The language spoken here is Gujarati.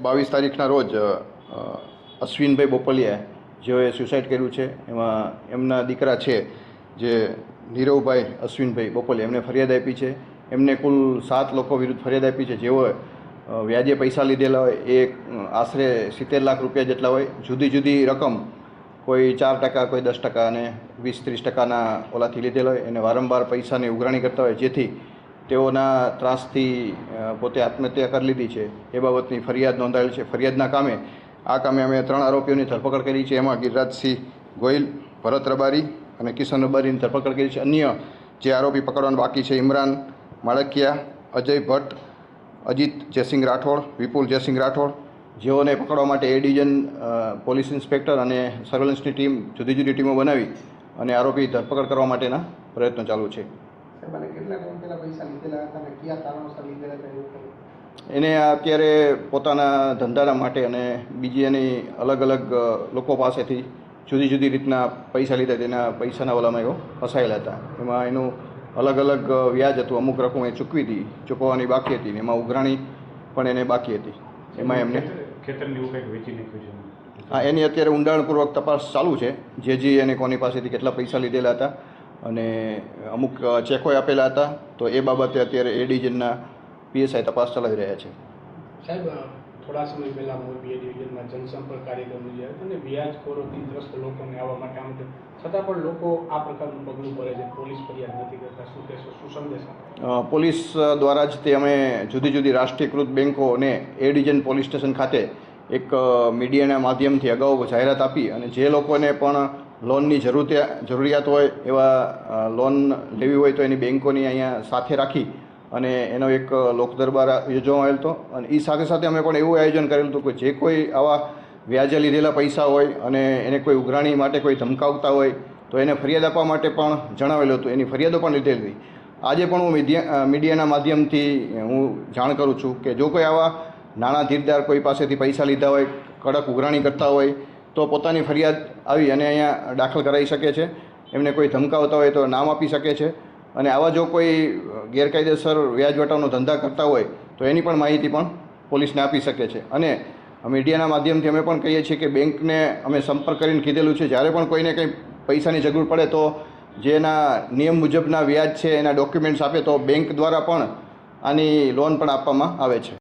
22 તારીખના રોજ અશ્વિનભાઈ બોપલિયા જેઓએ સુસાઇડ કર્યું છે, એમાં એમના દીકરા છે જે નીરવભાઈ અશ્વિનભાઈ બોપલિયા, એમને ફરિયાદ આપી છે. એમને કુલ 7 લોકો વિરુદ્ધ ફરિયાદ આપી છે, જેઓ વ્યાજે પૈસા લીધેલા હોય એ આશરે 70 લાખ રૂપિયા જેટલા હોય. જુદી જુદી રકમ, કોઈ 4%, કોઈ 10% અને 20-30%ના ઓલાથી લીધેલા હોય. એને વારંવાર પૈસાની ઉઘરાણી કરતા હોય, જેથી તેઓના ત્રાસથી પોતે આત્મહત્યા કરી લીધી છે. એ બાબતની ફરિયાદ નોંધાયેલ છે. ફરિયાદના આ કામે અમે 3 આરોપીઓની ધરપકડ કરી છે. એમાં ગિરિરાજસિંહ ગોહિલ, ભરત રબારી અને કિશન રબારીની ધરપકડ કરી છે. અન્ય જે આરોપી પકડવાના બાકી છે, ઇમરાન માળકિયા, અજય ભટ્ટ, અજીત જયસિંહ રાઠોડ, વિપુલ જયસિંહ રાઠોડ, જેઓને પકડવા માટે એ ડિવિઝન પોલીસ ઇન્સ્પેક્ટર અને સર્વેલન્સની ટીમ, જુદી જુદી ટીમો બનાવી અને આરોપી ધરપકડ કરવા માટેના પ્રયત્નો ચાલુ છે. એને અત્યારે પોતાના ધંધાના માટે અને બીજી એની અલગ અલગ લોકો પાસેથી જુદી જુદી રીતના પૈસા લીધા, તેના પૈસાના ઓલામાં એઓ ફસાયેલા હતા. એમાં એનું અલગ અલગ વ્યાજ હતું, અમુક રકમ એ ચૂકવવાની બાકી હતી, એમાં ઉઘરાણી પણ એને બાકી હતી. એમાં એમને એની અત્યારે ઊંડાણપૂર્વક તપાસ ચાલુ છે. જે એને કોની પાસેથી કેટલા પૈસા લીધેલા હતા અને અમુક ચેકો આપેલા હતા, તો એ બાબતે અત્યારે એ ડિવિઝનના પીએસઆઈ તપાસ ચલાવી રહ્યા છે. સાહેબ, થોડા સમય પહેલાં મોરબી ડિવિઝનમાં જનસંપર્ક કાર્યક્રમ યોજાયો હતો અને વ્યાજખોરોથી ત્રસ્ત લોકોને આવવા માટે આમ છતાં પણ લોકો આ પ્રકારનું પગલું ભરે છે, પોલીસ ફરિયાદ નથી કરતા. શું કહેશો, શું સંદેશ? પોલીસ દ્વારા જ તે અમે જુદી જુદી રાષ્ટ્રીયકૃત બેન્કોને એ ડિવિઝન પોલીસ સ્ટેશન ખાતે એક મીડિયાના માધ્યમથી અગાઉ જાહેરાત આપી અને જે લોકોને પણ લોનની જરૂરિયાત હોય, એવા લોન લેવી હોય તો એની બેન્કોની અહીંયા સાથે રાખી અને એનો એક લોક દરબાર યોજવામાં આવેલ હતો. અને એ સાથે સાથે અમે પણ એવું આયોજન કરેલું હતું કે જે કોઈ આવા વ્યાજે લીધેલા પૈસા હોય અને એને કોઈ ઉઘરાણી માટે કોઈ ધમકાવતા હોય તો એને ફરિયાદ આપવા માટે પણ જણાવેલું હતું. એની ફરિયાદો પણ લીધેલી હતી. આજે પણ હું મીડિયાના માધ્યમથી હું જાણ કરું છું કે જો કોઈ આવા નાણાં ધીરદાર કોઈ પાસેથી પૈસા લીધા હોય, કડક ઉઘરાણી કરતા હોય, તો પોતાની ફરિયાદ આવી અને અહીંયા દાખલ કરાવી શકે છે. એમને કોઈ ધમકાવતા હોય તો નામ આપી શકે છે. અને આવા જો કોઈ ગેરકાયદેસર વ્યાજ વટાવનો ધંધા કરતા હોય તો એની પણ માહિતી પણ પોલીસને આપી શકે છે. અને મીડિયાના માધ્યમથી અમે પણ કહીએ છીએ કે બેંકને અમે સંપર્ક કરીને કીધેલું છે, જ્યારે પણ કોઈને કંઈ પૈસાની જરૂર પડે તો જેના નિયમ મુજબના વ્યાજ છે એના ડોક્યુમેન્ટ્સ આપે તો બેંક દ્વારા પણ આની લોન પણ આપવામાં આવે છે.